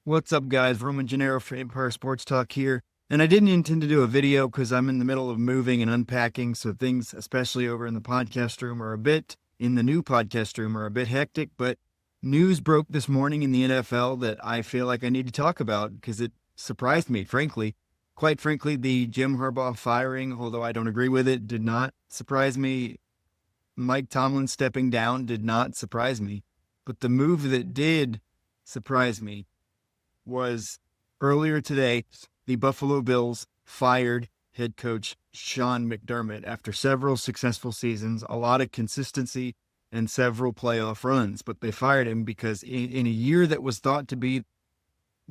What's up, guys? Roman Janeiro for Empire Sports Talk here. And I didn't intend to do a video because I'm in the middle of moving and unpacking. So things, especially over in the podcast room, in the new podcast room, are a bit hectic. But news broke this morning in the NFL that I feel like I need to talk about because it surprised me, frankly. Quite frankly, the Jim Harbaugh firing, although I don't agree with it, did not surprise me. Mike Tomlin stepping down did not surprise me. But the move that did surprise me was earlier today, the Buffalo Bills fired head coach Sean McDermott after several successful seasons, a lot of consistency, and several playoff runs. But they fired him because in a year that was thought to be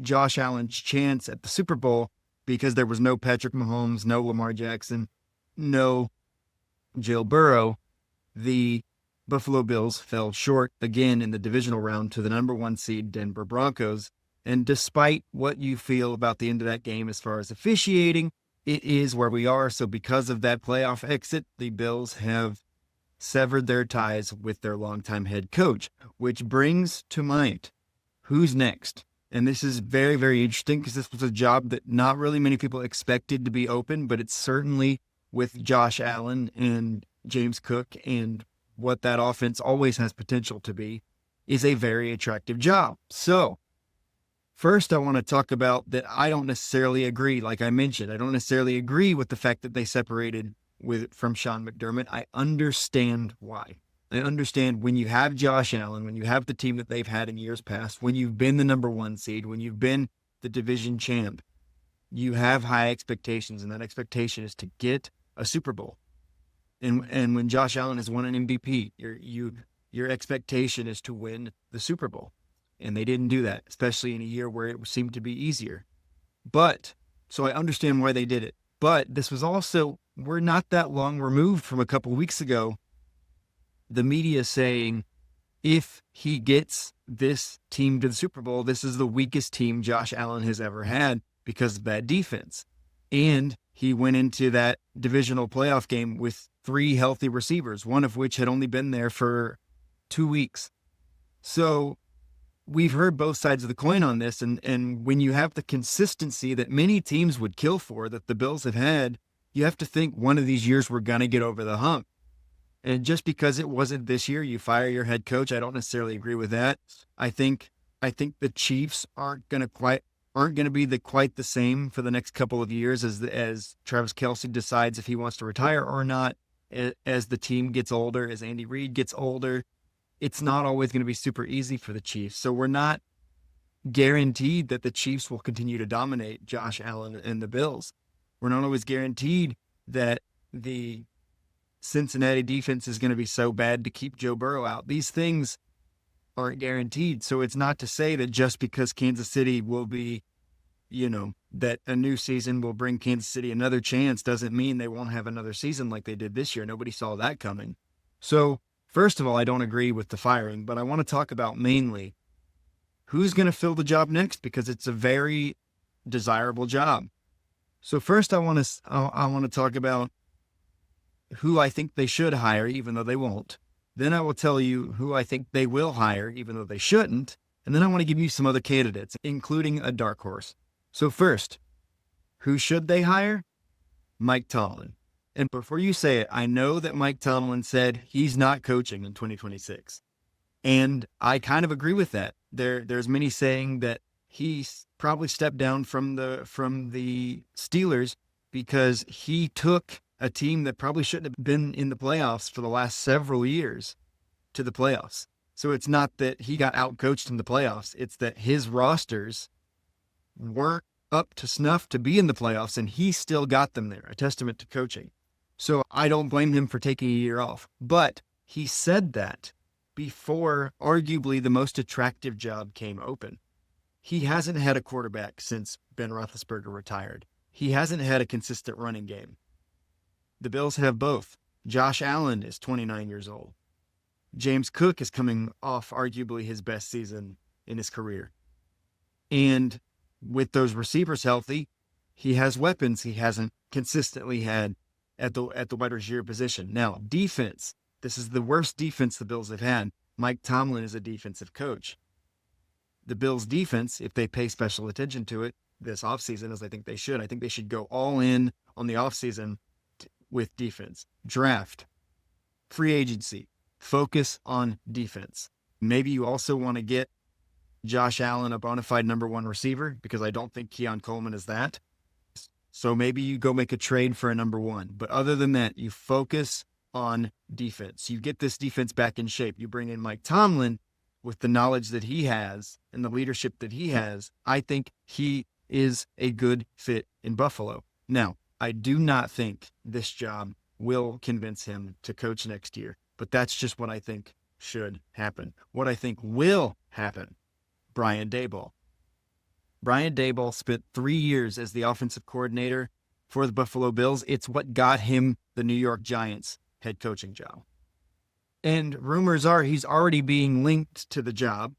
Josh Allen's chance at the Super Bowl, because there was no Patrick Mahomes, no Lamar Jackson, no Joe Burrow, the Buffalo Bills fell short again in the divisional round to the number one seed Denver Broncos. And despite what you feel about the end of that game as far as officiating, it is where we are. So because of that playoff exit, the Bills have severed their ties with their longtime head coach, which brings to mind who's next. And this is very, very interesting because this was a job that not really many people expected to be open, but it's certainly, with Josh Allen and James Cook and what that offense always has potential to be, is a very attractive job. So first, I want to talk about that I don't necessarily agree. Like I mentioned, I don't necessarily agree with the fact that they separated from Sean McDermott. I understand why. I understand when you have Josh Allen, when you have the team that they've had in years past, when you've been the number one seed, when you've been the division champ, you have high expectations, and that expectation is to get a Super Bowl. And when Josh Allen has won an MVP, your expectation is to win the Super Bowl. And they didn't do that, especially in a year where it seemed to be easier. But, so I understand why they did it. But this was also, we're not that long removed from a couple of weeks ago, the media saying, if he gets this team to the Super Bowl, this is the weakest team Josh Allen has ever had because of bad defense. And he went into that divisional playoff game with 3 healthy receivers, one of which had only been there for 2 weeks. So we've heard both sides of the coin on this, and when you have the consistency that many teams would kill for, that the Bills have had, you have to think one of these years we're going to get over the hump. And just because it wasn't this year, you fire your head coach. I don't necessarily agree with that. I think the Chiefs aren't going to be quite the same for the next couple of years as Travis Kelce decides if he wants to retire or not. As the team gets older, as Andy Reid gets older, it's not always going to be super easy for the Chiefs. So we're not guaranteed that the Chiefs will continue to dominate Josh Allen and the Bills. We're not always guaranteed that the Cincinnati defense is going to be so bad to keep Joe Burrow out. These things aren't guaranteed. So it's not to say that just because Kansas City will be, that a new season will bring Kansas City another chance doesn't mean they won't have another season like they did this year. Nobody saw that coming. So first of all, I don't agree with the firing, but I want to talk about mainly who's going to fill the job next because it's a very desirable job. So first I want to talk about who I think they should hire, even though they won't. Then I will tell you who I think they will hire, even though they shouldn't. And then I want to give you some other candidates, including a dark horse. So first, who should they hire? Mike Tomlin. And before you say it, I know that Mike Tomlin said he's not coaching in 2026. And I kind of agree with that. There's many saying that he probably stepped down from the Steelers because he took a team that probably shouldn't have been in the playoffs for the last several years to the playoffs. So it's not that he got outcoached in the playoffs. It's that his rosters weren't up to snuff to be in the playoffs, and he still got them there, a testament to coaching. So I don't blame him for taking a year off. But he said that before arguably the most attractive job came open. He hasn't had a quarterback since Ben Roethlisberger retired. He hasn't had a consistent running game. The Bills have both. Josh Allen is 29 years old. James Cook is coming off arguably his best season in his career. And with those receivers healthy, he has weapons he hasn't consistently had at the wide receiver position. Now, defense. This is the worst defense the Bills have had. Mike Tomlin is a defensive coach. the Bills defense, if they pay special attention to it this offseason, as I think they should go all in on the offseason with defense. Draft, free agency, focus on defense. Maybe you also want to get Josh Allen a bona fide number one receiver, because I don't think Keon Coleman is that. So maybe you go make a trade for a number one. But other than that, you focus on defense. You get this defense back in shape. You bring in Mike Tomlin with the knowledge that he has and the leadership that he has. I think he is a good fit in Buffalo. Now, I do not think this job will convince him to coach next year, but that's just what I think should happen. What I think will happen, Brian Daboll. Brian Daboll spent 3 years as the offensive coordinator for the Buffalo Bills. It's what got him the New York Giants head coaching job. And rumors are he's already being linked to the job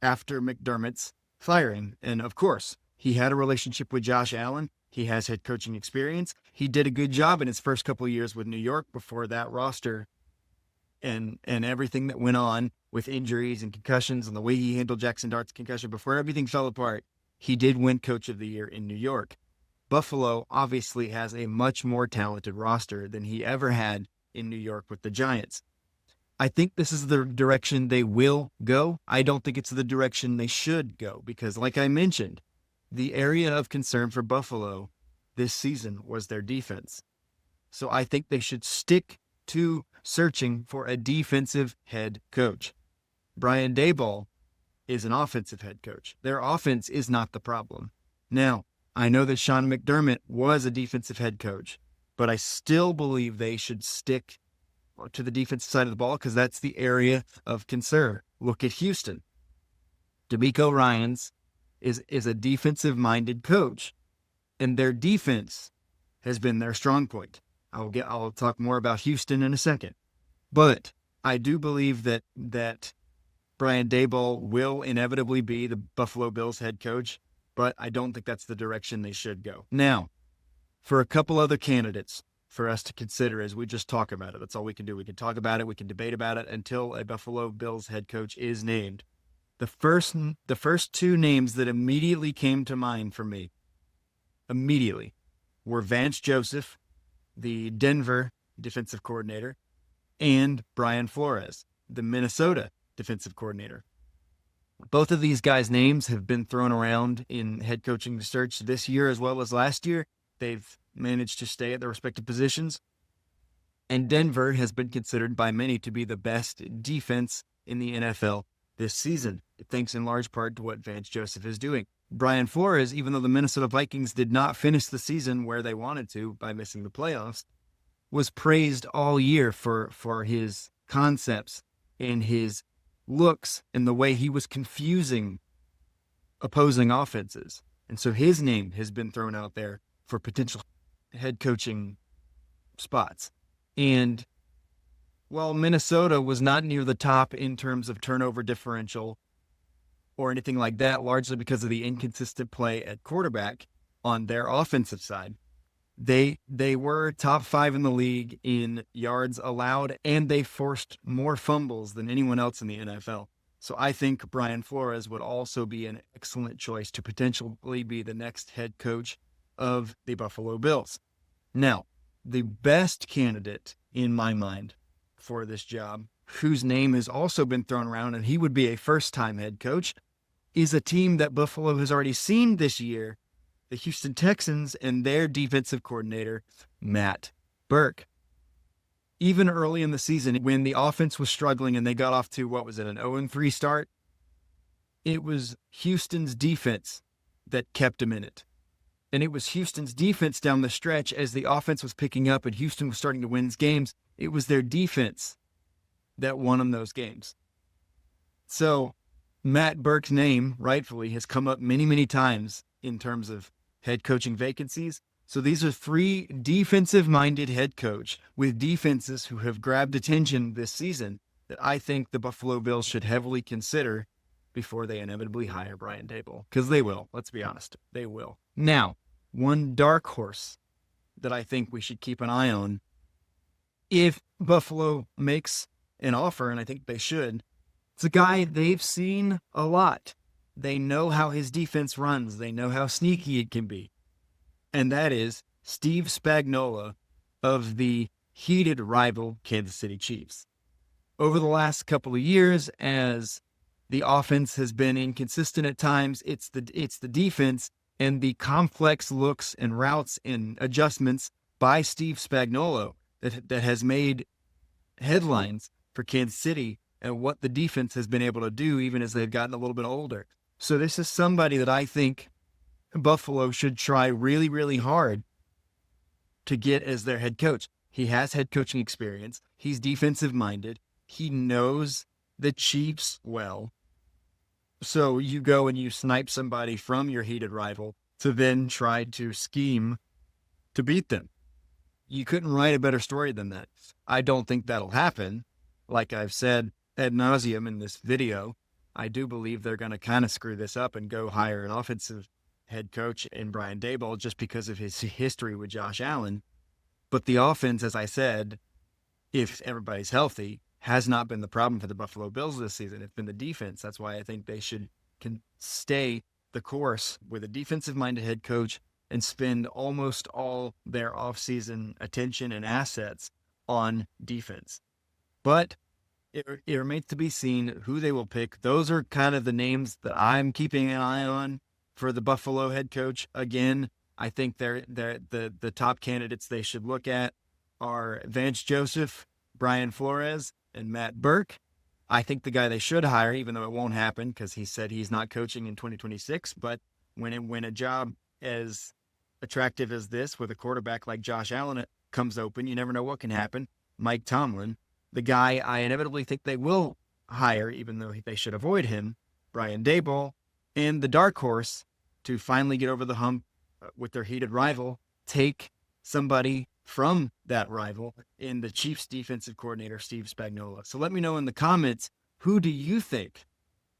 after McDermott's firing. And of course, he had a relationship with Josh Allen. He has head coaching experience. He did a good job in his first couple of years with New York before that roster and everything that went on with injuries and concussions and the way he handled Jackson Dart's concussion. Before everything fell apart, he did win Coach of the Year in New York. Buffalo obviously has a much more talented roster than he ever had in New York with the Giants. I think this is the direction they will go. I don't think it's the direction they should go because, like I mentioned, the area of concern for Buffalo this season was their defense. So I think they should stick to searching for a defensive head coach. Brian Daboll is an offensive head coach. Their offense is not the problem. Now, I know that Sean McDermott was a defensive head coach, but I still believe they should stick to the defensive side of the ball because that's the area of concern. Look at Houston. DeMeco Ryans is a defensive-minded coach, and their defense has been their strong point. I'll talk more about Houston in a second. But I do believe that Brian Daboll will inevitably be the Buffalo Bills head coach, but I don't think that's the direction they should go. Now, for a couple other candidates for us to consider as we just talk about it. That's all we can do. We can talk about it. We can debate about it until a Buffalo Bills head coach is named. The first two names that immediately came to mind for me, were Vance Joseph, the Denver defensive coordinator, and Brian Flores, the Minnesota defensive coordinator. Both of these guys' names have been thrown around in head coaching search this year as well as last year. They've managed to stay at their respective positions. And Denver has been considered by many to be the best defense in the NFL this season, thanks in large part to what Vance Joseph is doing. Brian Flores, even though the Minnesota Vikings did not finish the season where they wanted to by missing the playoffs, was praised all year for his concepts and his looks and the way he was confusing opposing offenses. And so his name has been thrown out there for potential head coaching spots. And while Minnesota was not near the top in terms of turnover differential or anything like that, largely because of the inconsistent play at quarterback on their offensive side, they were top 5 in the league in yards allowed, and they forced more fumbles than anyone else in the NFL. So I think Brian Flores would also be an excellent choice to potentially be the next head coach of the Buffalo Bills. Now, the best candidate in my mind for this job, whose name has also been thrown around, and he would be a first-time head coach, is a team that Buffalo has already seen this year, the Houston Texans and their defensive coordinator, Matt Burke. Even early in the season, when the offense was struggling and they got off to, an 0-3 start, it was Houston's defense that kept them in it. And it was Houston's defense down the stretch as the offense was picking up and Houston was starting to win games. It was their defense that won them those games. So Matt Burke's name, rightfully, has come up many, many times in terms of head coaching vacancies. So these are 3 defensive-minded head coach with defenses who have grabbed attention this season that I think the Buffalo Bills should heavily consider before they inevitably hire Brian Daboll. Because they will. Let's be honest. They will. Now, one dark horse that I think we should keep an eye on if Buffalo makes an offer, and I think they should, it's a guy they've seen a lot They know how his defense runs. They know how sneaky it can be. And that is Steve Spagnuolo of the heated rival Kansas City Chiefs. Over the last couple of years, as the offense has been inconsistent at times, it's the defense and the complex looks and routes and adjustments by Steve Spagnuolo that has made headlines for Kansas City and what the defense has been able to do even as they've gotten a little bit older. So this is somebody that I think Buffalo should try really, really hard to get as their head coach. He has head coaching experience. He's defensive minded. He knows the Chiefs well. So you go and you snipe somebody from your heated rival to then try to scheme to beat them. You couldn't write a better story than that. I don't think that'll happen. Like I've said ad nauseum in this video, I do believe they're going to kind of screw this up and go hire an offensive head coach in Brian Daboll just because of his history with Josh Allen. But the offense, as I said, if everybody's healthy, has not been the problem for the Buffalo Bills this season. It's been the defense. That's why I think they can stay the course with a defensive-minded head coach and spend almost all their offseason attention and assets on defense. But it remains to be seen who they will pick. Those are kind of the names that I'm keeping an eye on for the Buffalo head coach. Again, I think they're the top candidates they should look at are Vance Joseph, Brian Flores, and Matt Burke. I think the guy they should hire, even though it won't happen because he said he's not coaching in 2026, but when a job as attractive as this with a quarterback like Josh Allen comes open, you never know what can happen. Mike Tomlin, the guy I inevitably think they will hire, even though they should avoid him, Brian Daboll, and the dark horse to finally get over the hump with their heated rival, take somebody from that rival in the Chiefs defensive coordinator, Steve Spagnuolo. So let me know in the comments, who do you think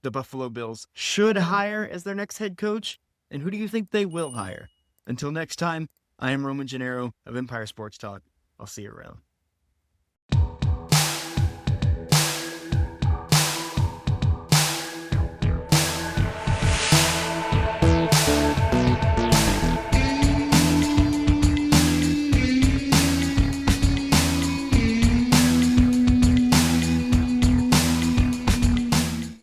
the Buffalo Bills should hire as their next head coach? And who do you think they will hire? Until next time, I am Roman Janeiro of Empire Sports Talk. I'll see you around.